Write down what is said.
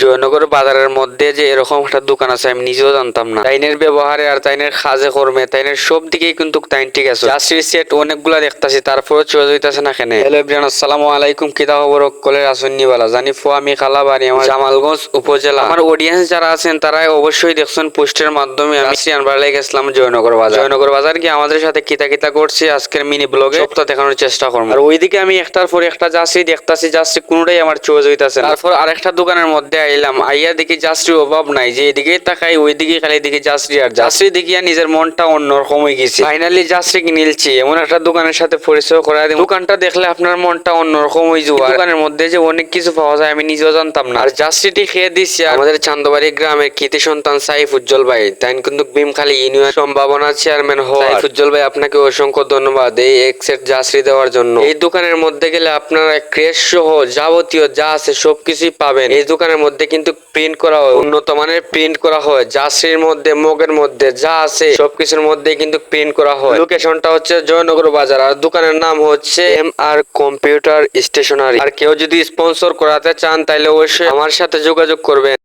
জয়নগর বাজারের মধ্যে যে এরকম একটা দোকান আছে আমি নিজেও জানতাম না। তাইনের ব্যবহারে আর তাইনের কাজে কর্মে তাইনের সব দিকেই কিন্তু তাইন ঠিক আছে। জার্সির সেট অনেকগুলা দেখতাছি, তারপরে চলে যাইতাছে না কেন। হ্যালো এভরিওয়ান, আসসালামু আলাইকুম। কিতা খবর কলের আসন্নি বালা জানি ফো আমি খালাবাড়ি আমার জামালগঞ্জ উপজেলা। আমার অডিয়েন্স যারা আছেন তারা অবশ্যই দেখছেন পোস্টের মাধ্যমে আমি আনবার লাগে গেছিলাম জয়নগর বাজার। জয়নগর বাজার কি আমাদের সাথে কিতা কিতা করছি আজকের মিনি ব্লগে সবটা দেখানোর চেষ্টা করবো। আর ওইদিকে আমি একটার পর একটা জার্সি দেখতাছি, জার্সি কোনোটাই আমার চয়েস হইতাছে না। তারপর আরেকটা দোকানের মধ্যে আইলাম, আইয়া দেখি জার্সির অভাব নাই, যে এদিকে তাকাই ওইদিকে খালি দিকে জার্সি আর জার্সি দেখিয়া নিজের মনটা অন্যরকম হয়ে গেছে। ফাইনালি জার্সি কিনেছি, এমন একটা দোকানের সাথে পরিচয় করাই দিই। দোকানটা দেখলে আপনার মনটা অন্যরকম হয়ে যাবে। দোকানের মধ্যে যে অনেক কিছু পাওয়া যায় আমি নিজেও জানতাম না। আর জার্সিটি খেয়ে দিচ্ছি আমাদের চান্দবাড়ি গ্রামের কৃতি সন্তান সাইফ উজ্জ্বল ভাই, তাই কিন্তু ভীমখালী ইউনিয়ন সম্ভাবনা চেয়ারম্যান হওয়া। সাইফ উজ্জ্বল ভাই আপনাকে অসংখ্য ধন্যবাদ এই এক সেট জার্সি দেওয়ার জন্য। এই দোকানের মধ্যে গেলে আপনারা ক্রেশ সহ যাবতীয় যা আছে সবকিছুই পাবেন। এই দোকানের মধ্যে কিন্তু প্রিন্ট করা হয়, উন্নত মানের প্রিন্ট করা হয়। জার্সির মধ্যে মগের মধ্যে যা আছে সবকিছুর মধ্যে কিন্তু প্রিন্ট করা হয়। লোকেশনটা হচ্ছে জয়নগর বাজার আর দোকানের নাম হচ্ছে MR কম্পিউটার স্টেশনারি। আর কেউ যদি স্পন্সর করাতে চান তাহলে অবশ্যই আমার সাথে যোগাযোগ করবেন।